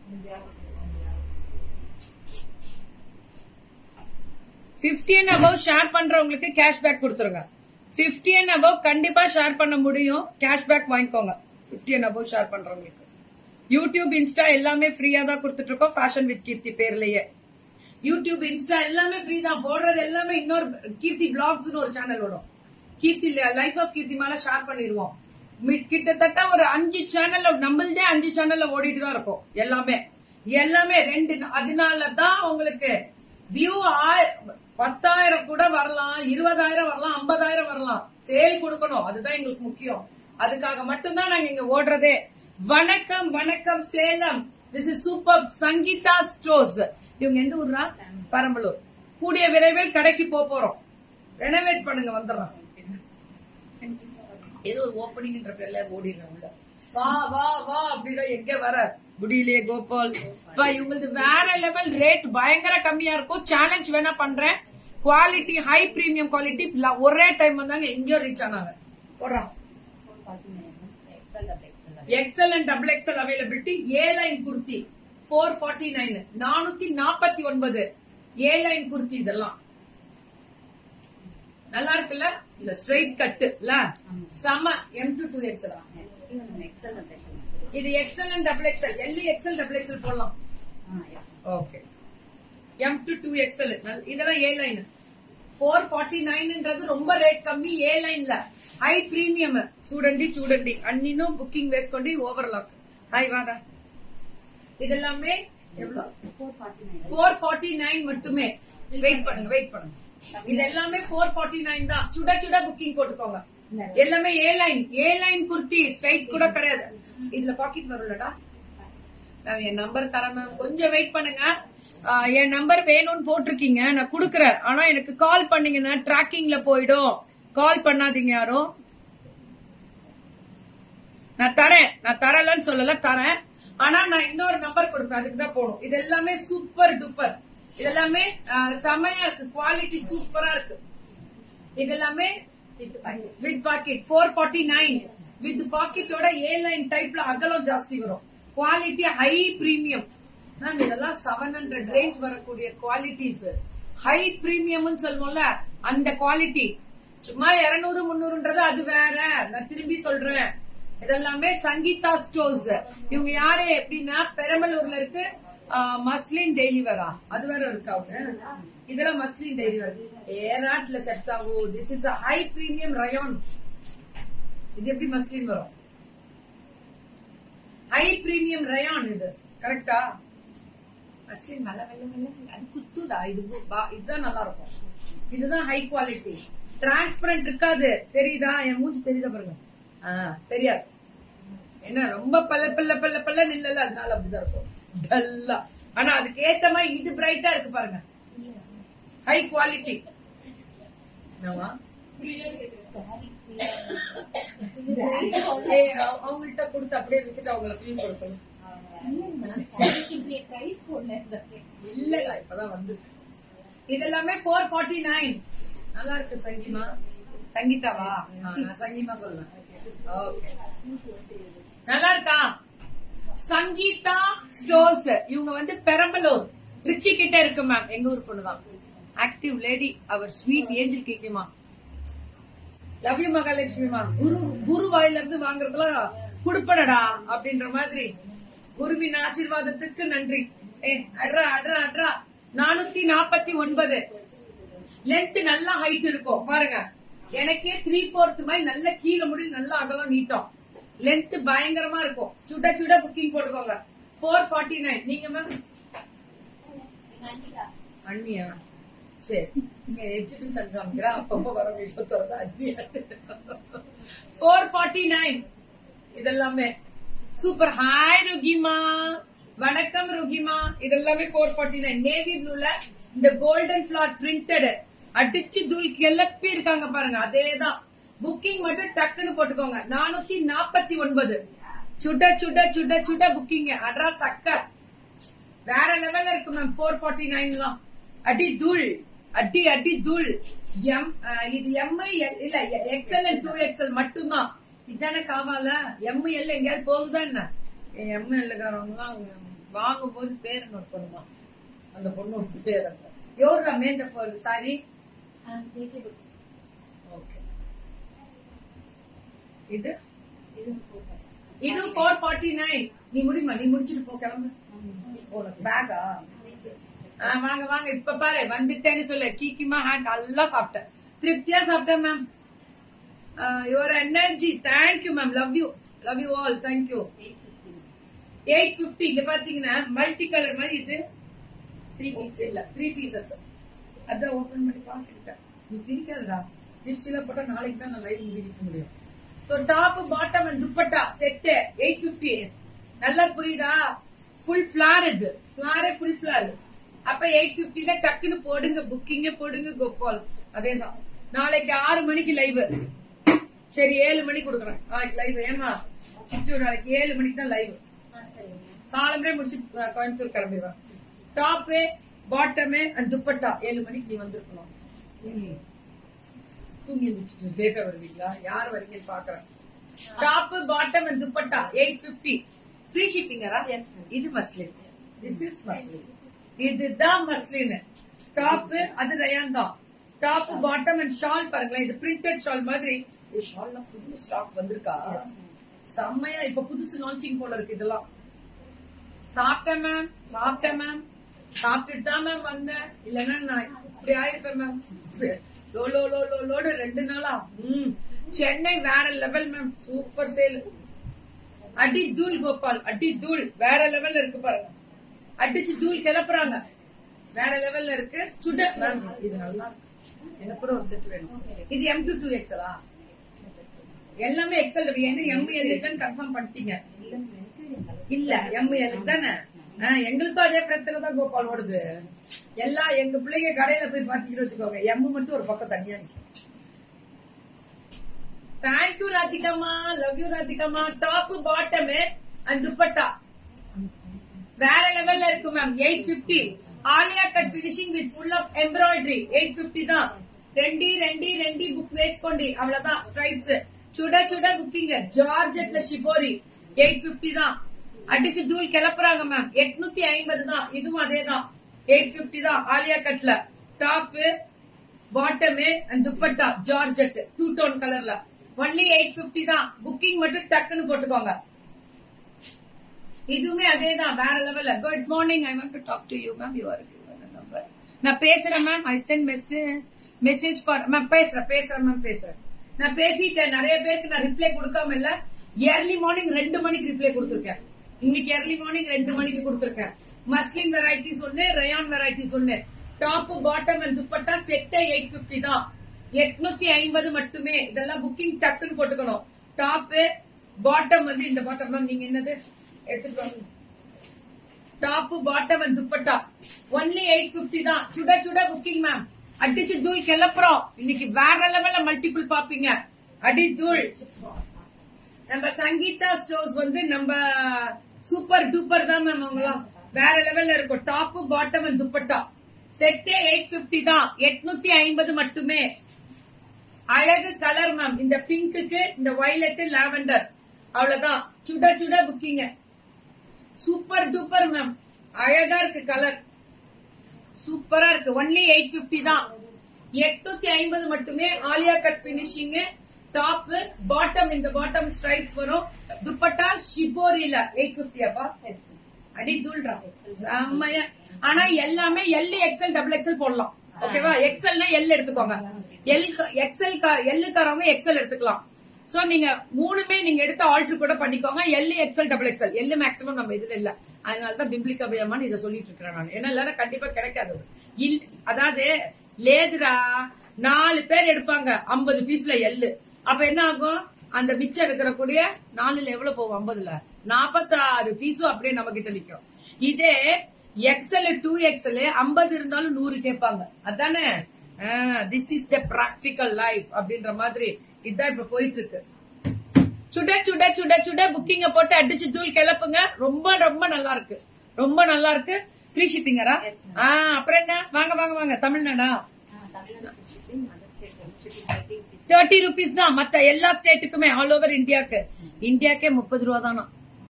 50 and above share பண்றவங்களுக்கு cashback கொடுத்துருங்க. 50 and above கண்டிப்பா ஷேர் பண்ண முடியும். கேஷ்பேக் வாங்கிக்கோங்க 50 and above ஷேர் பண்றவங்களுக்கு. யூடியூப் இன்ஸ்டா எல்லாமே ஃப்ரீயா தான் கொடுத்துட்டு இருக்கோம். ஃபேஷன் வித் கீர்த்தி பேர்லயே யூடியூப் இன்ஸ்டா எல்லாமே ஃப்ரீ தான். போடுறது எல்லாமே இன்னொரு கீர்த்தி பிளாக்ஸ்னு ஒரு சேனல் வரும். கீர்த்தி லைஃப் ஆஃப் கீர்த்தி மேல ஷேர் பண்ணிடுவோம். கிட்டத்தட்ட ஒரு 5 சேனல்ல நம்மளதே 5 சேனல்ல ஓடிட்டு தான் இருக்கும். எல்லாமே 2. அதனாலதான் உங்களுக்கு வியூ 10,000 கூட வரலாம், 20,000 வரலாம், 50,000 வரலாம். சேல் கொடுக்கணும், அதுதான் எங்களுக்கு முக்கியம். அதுக்காக மட்டும்தான் நாங்க இங்க ஓடுறதே. வணக்கம் வணக்கம் Salem. This is super Sangeetha stores. இவங்க எந்த ஊர்ரா? பெரம்பலூர். கூடிய விரைவில் கடைக்கு போறோம். ரெனோவேட் பண்ணுங்க, வந்துடுறோம். ஏதோ ஒரு ஓப்பனிங்ன்ற பேர்ல ஓடிடுறேன் உள்ள. வா வா வா அப்படின்னா எங்க வர முடியலையே கோபால். இவங்களுக்கு வேற லெவல் ரேட் பயங்கர கம்மியா இருக்கும். சேலஞ்ச் வேணா பண்றேன். குவாலிட்டி ஹை பிரீமியம் குவாலிட்டி ஒரே டைம் வந்தாங்க எங்கேயோ ரீச் ஆனாங்க. போடுறான் XL and double XL availability. A line kurti 449 449 A line kurti. இதெல்லாம் நல்லா இருக்குல்ல? இல்ல ஸ்ட்ரைட் கட் இல்ல சம. M2 2XL. இது எக்ஸல் அண்ட் டபுள் எக்ஸல். எல்லி எக்ஸல் டபுள் எக்ஸல் போடலாம். ஓகே. M2 2XL இதெல்லாம் ஏ லைன். 449ன்றது ரொம்ப ரேட் கம்மி. ஏ லைன்ல హై ప్రీమియం. చూడండి అన్నిను బుకింగ్ వేసుకోండి. ఓవర్లాక్. హాయ్ వాడా. இதெல்லாமே எவ்வளவு? 449 மட்டுமே. வெயிட் பண்ணுங்க. இது எல்லாமே 449 தான். சுட புக்கிங் போட்டுக்கோங்க. எல்லாமே ஏ லைன் குர்த்தி. ஸ்ட்ரைட் கூட கிடையாது. இதுல பாக்கெட் வரும்லடா. நான் என் நம்பர் தரேன். கொஞ்சம் வெயிட் பண்ணுங்க. என் நம்பர் வேணும்னு போட்டிருக்கீங்க, நான் குடுக்கறேன். ஆனா எனக்கு கால் பண்ணீங்கன்னா டிராக்கிங்ல போயிடும். கால் பண்ணாதீங்க யாரும். நான் தரலன்னு சொல்லல, தரேன். ஆனா நான் இன்னொரு நம்பர் கொடுப்பேன், அதுக்கு தான் போகணும். இது எல்லாமே சூப்பர் டூப்பர். இதெல்லாமே செமையா இருக்கு. குவாலிட்டி சூப்பரா இருக்கு. இதெல்லாமே வித் பாக்கெட் 449 வித் பாக்கெட்டோட ஏ லைன் டைப்ல அகலம் ஜாஸ்தி வரும். Quality high premium. மேம் இதெல்லாம் 700 ரேஞ்ச் வரக்கூடிய குவாலிட்டிஸ். ஹை பிரீமியம் சொல்லுவோம்ல, அந்த குவாலிட்டி. சும்மா 200 300ன்றது அது வேற. நான் திரும்பி சொல்றேன், இதெல்லாமே சங்கீதா ஸ்டோர்ஸ். இவங்க யாரு எப்படின்னா பெரம்பலூர்ல இருக்கு. மஸ்லின் டெய்லி வரா, அது வேற இருக்கு. அவங்க இதெல்லாம் மஸ்லின் டெய்லி வர ஏராட்ல செட் ஆகும். This is high premium rayon. இது எப்படி மஸ்லின் வரும்? High premium rayon. இது கரெக்டா? மஸ்லின் நல்ல அது குத்துதா? இதுதான் நல்லா இருக்கும். இதுதான் ஹை குவாலிட்டி. டிரான்ஸ்பரண்ட் இருக்காது. தெரியுதா? என் மூஞ்சி தெரியுதா பாருங்க. தெரியாது என்ன, ரொம்ப பல்ல நில்லல, அதனால அப்படிதான் இருக்கும் டல்லா. ஆனா அதுக்கு ஏத்த மாதிரி இது பிரைட்டா இருக்கு பாருங்க. High quality. அவங்கள்ட்ட கொடுத்து அப்படியே வித்துட்டு அவங்கள ஃபீல் பண்ண சொல்லு. இல்ல இப்பதான் வந்து இதெல்லாமே 449. நல்லா இருக்கு. சங்கீதாவா? நான் சங்கீதா சொல்லுவேன். ஓகே, நல்லா இருக்கா? சங்கீதா ஸ்டோர்ஸ். இவங்க வந்து பெரம்பலூர் திருச்சி கிட்ட இருக்கு மேம். எங்க ஊர் பொண்ணுதான். Active lady. அவர் ஸ்வீட் ஏஞ்சல் கேக்குமா. லவ் யூ மகாலட்சுமிமா. குரு வாயில இருந்து வாங்குறதுலாம் குடுப்படா அப்படின்ற மாதிரி. குருவின் ஆசீர்வாதத்துக்கு நன்றி. அட்ரா 449. லென்த் நல்லா ஹைட் இருக்கும் பாருங்க. எனக்கே 3/4 மாதிரி நல்ல கீழே முடியல, நல்லா அகலம் நீட்டம். லென்த் பயங்கரமா இருக்கும். சுட புக்கிங் போட்டுக்கோங்க. 449. நீங்க மேம் அண்ணியா? சரி, நீங்க ஹெச்பி சங்காமிக்கிறா அப்பப்போ வர விஷயத்தோட அண்ணியா. 449 இதெல்லாமே சூப்பர். ஹாய் ருகிமா, வணக்கம் ருகிமா. இதெல்லாமே 449. நேவி ப்ளூல இந்த கோல்டன் ஃபிளார் பிரிண்டட் அடிச்சு தூள் கிளப்பி இருக்காங்க பாருங்க. அதேதான். புக்கிங் மட்டும் டக்குன்னு போட்டுக்கோங்க. 449. சுட புக்கிங். அட்ரா சக்கர் வேற லெவல்ல இருக்கு மேம். 449 அடி தூள். இது எம்ஐ இல்ல எக்ஸ்எல் அண்ட் 2XL மட்டும்தான். இதுதானே காவால. எம்எல் எங்கேயாவது போகுதா என்ன? எம்எல் காரவங்க வாங்கும் போது பேரு நோட் பண்ணுமா அந்த பொண்ணோட பேர் எவ்வளோ மேந்த சாரி ஓகே இது இது 449 நீ முடியுமா நீ முடிச்சிட்டு போ கிளம்பு பேகா வாங்க வாங்க இப்ப பாரு வந்துட்டேன்னு சொல்லு கீக்கிமா ஹேண்ட் நல்லா சாப்பிட்டேன் திருப்தியா சாப்பிட்டேன் ma'am your energy thank you ma'am love you all thank you 850 இங்க பாத்தீங்கன்னா மல்டி கலர் மாதிரி இது 3 பீசஸ் அதான் ஓபன் பண்ணி பாத்துக்கிட்டேன் நீ பிரிக்காதடா பிரிச்சுல போட்டா நாளைக்கு தான் நான் லைவ் முடிக்க முடியும் so top bottom and dupatta set 850 நல்லா புரியுதா ஃபுல் ஃபிளார் இது ஃபிளாரே ஃபுல் ஃபிளார் அப்ப 850ல டக்குன்னு போடுங்க புக்கிங்க போடுங்க கோபால் அதேதான் நாளைக்கு 6 மணிக்கு லைவ் சரி 7 மணிக்கு கொடுக்குறேன் நாளைக்கு லைவ் ஏமா சித்தூர் நாளைக்கு 7 மணிக்கு தான் லைவ் காலம்பரே முடிச்சு கோயம்புத்தூர் கிளம்பிடுவேன் டாப் பாட்டமே அண்ட் துப்பட்டா 7 மணிக்கு நீ வந்திருக்கணும் தூங்கி முடிச்சுட்டு லேட்டா வருவீங்களா யார் வரீங்கன்னு பாக்குறேன் top bottom and dupatta 850 free ஷிப்பிங்கரா இது மஸ்லின் திஸ் இஸ் மஸ்லின் இதுதான் மஸ்லின் டாப் அது ரயான் தான் டாப் பாட்டம் அண்ட் ஷால் பாருங்களேன் இது பிரிண்டட் ஷால் மாதிரி ஷால்லாம் புது ஸ்டாக் வந்திருக்கா செம்மையா இப்ப புதுசு லான்ச்சிங் போல இருக்கு இதெல்லாம் சாப்பிட்டேன் மேம் சாப்பிட்டுட்டு தான் மேம் வந்தேன் இல்லன்னா நான் இப்படி ஆயிருப்பேன் மேம் லோடு 2 நாளா சென்னை வேற லெவல் மேம் சூப்பர் சேல் அடி தூள் கோபால் அடி தூள் வேற லெவல்ல இருக்கு பாருங்க அடிச்சு தூள் கிளப்புறாங்க வேற லெவல்ல இருக்கு சுட மேம் இது நல்லா எனக்கு கூட ஒரு செட் வேணும் இது M2 2XL எல்லாமே எக்ஸல் என்ன ML தான் கன்ஃபார்ம் பண்ணிட்டீங்க இல்ல ML தானே எங்களுக்கும் அதே பிரச்சனை தான் கோபால் ஓடுது எல்லாம் எங்க பிள்ளைங்க கடையில போய் பாத்துக்கிட்டு வச்சுக்கோங்க M மட்டும் ஒரு பக்கம் தனியா தேங்க்யூ ராதிகம்மா லவ் யூ ராதிகம்மா டாப் பாட்டம் அண்ட் துப்பட்டா வேற லெவல்ல இருக்கு ma'am 850 Alia cut finishing with full of embroidery 850 தான் ரெண்டி புக் வேஸ்கொண்டி அவ்வளவுதான் ஸ்ட்ரைப்ஸ் சுட புக்கிங்க ஜார்ஜெட்ல ஷிபோரி 850 தான் அடிச்சு தூள் கிளப்புறாங்க மேம் 850 தான் இதுவும் அதே தான் 850 தான் ஆலியா கட்ல top bottom and dupatta georgette 2 tone கலர்ல ஒன்லி 850 தான் புக்கிங் மட்டும் டக்குன்னு போட்டுக்கோங்க இதுவுமே அதே தான் வேற லெவல்ல good morning I want to talk to you ma'am you are number நான் பேசுறேன் ma'am I sent message for ma'am பேசுறேன் மேம் பேசுறேன் நான் பேசிட்டேன் நிறைய பேருக்கு நான் ரிப்ளை கொடுக்காம இல்ல ஏர்லி மார்னிங் 2 மணிக்கு ரிப்ளை கொடுத்திருக்கேன் இன்னைக்கு ஏர்லி மார்னிங் 2 மணிக்கு கொடுத்திருக்கேன் மஸ்லின் வெரைட்டிஸ் ஒண்ணு ரயான் வெரைட்டிஸ் ஒண்ணு top bottom and dupatta set 850 தான் 850 மட்டுமே இதெல்லாம் புக்கிங் டக்குன்னு போட்டுக்கணும் டாப் பாட்டம் வந்து இந்த பாட்டம் தான் நீங்க என்னது எடுத்துட்டு top bottom and dupatta only 850 தான் சுட புக்கிங் மேம் அடிச்சு தூள் கிளப்புறோம் இன்னைக்கு வேற லெவல்ல மல்டிபிள் பாப்பீங்க அடி தூள் நம்ம சங்கீதா ஸ்டோர்ஸ் வந்து நம்ம சூப்பர் டூப்பர் தான் மேம் அவங்களாம் வேற லெவல்ல இருக்கும் டாப் பாட்டம் அண்ட் துப்பட்டா செட்டே 850 தான் 850 மட்டுமே அழகு கலர் மேம் இந்த பிங்க்குக்கு இந்த வயலட் லாவெண்டர் அவ்வளவுதான் சுட புக்கிங்க சூப்பர் டூப்பர் மேம் அழகா இருக்கு கலர் சூப்பரா இருக்கு ஒன்லி 850 தான் 850 மட்டுமே Alia cut finishing top bottom இந்த பாட்டம் ஸ்ட்ரைப்ஸ் வரும் துப்பட்டா ஷிபோரியில 850 அப்பா அடி தூள்றா செம்மையா ஆனா எல்லாமே எல் எக்ஸ்எல் டபுள் எக்ஸ்எல் போடலாம் ஓகேவா எக்ஸ்எல்னா எல் எடுத்துக்கோங்க எல் காரவங்க எக்ஸ்எல் எடுத்துக்கலாம் சோ நீங்க மூணுமே நீங்க எடுத்து ஆல்டர் கூட பண்ணிக்கோங்க L XL double XL L maximum நம்ம இதுல இல்ல அதனாலதான் பிம்பிளிகா பையமான்னு இதை சொல்லிட்டு இருக்கிறேன் நான் ஏன்னா இல்லன்னா கண்டிப்பா கிடைக்காது அதாவது லேதுரா 4 பேர் எடுப்பாங்க 50 பீஸ்ல எள்ளு அப்ப என்ன ஆகும் அந்த மிச்சம் இருக்கிறக்கூடிய 4ல எவ்வளவு போகும் 50ல 46 பீஸும் அப்படியே நம்ம கிட்ட நிக்கும் இதே எக்ஸ்எல் 2XL 50 இருந்தாலும் 100 கேட்பாங்க அதானே this is the practical life அப்படின்ற மாதிரி இதுதான் இப்ப போயிட்டு இருக்கு சுட புக்கிங்க போட்டு அடிச்சு தூள் கிளப்புங்க ரொம்ப நல்லா இருக்கு ஃப்ரீ ஷிப்பிங்கரா அப்புறம் என்ன வாங்க தமிழ்நாடா 30 rupees தான் மத்த எல்லா ஸ்டேட்டுக்குமே ஆல் ஓவர் இந்தியாக்கே 30 ரூபா தானா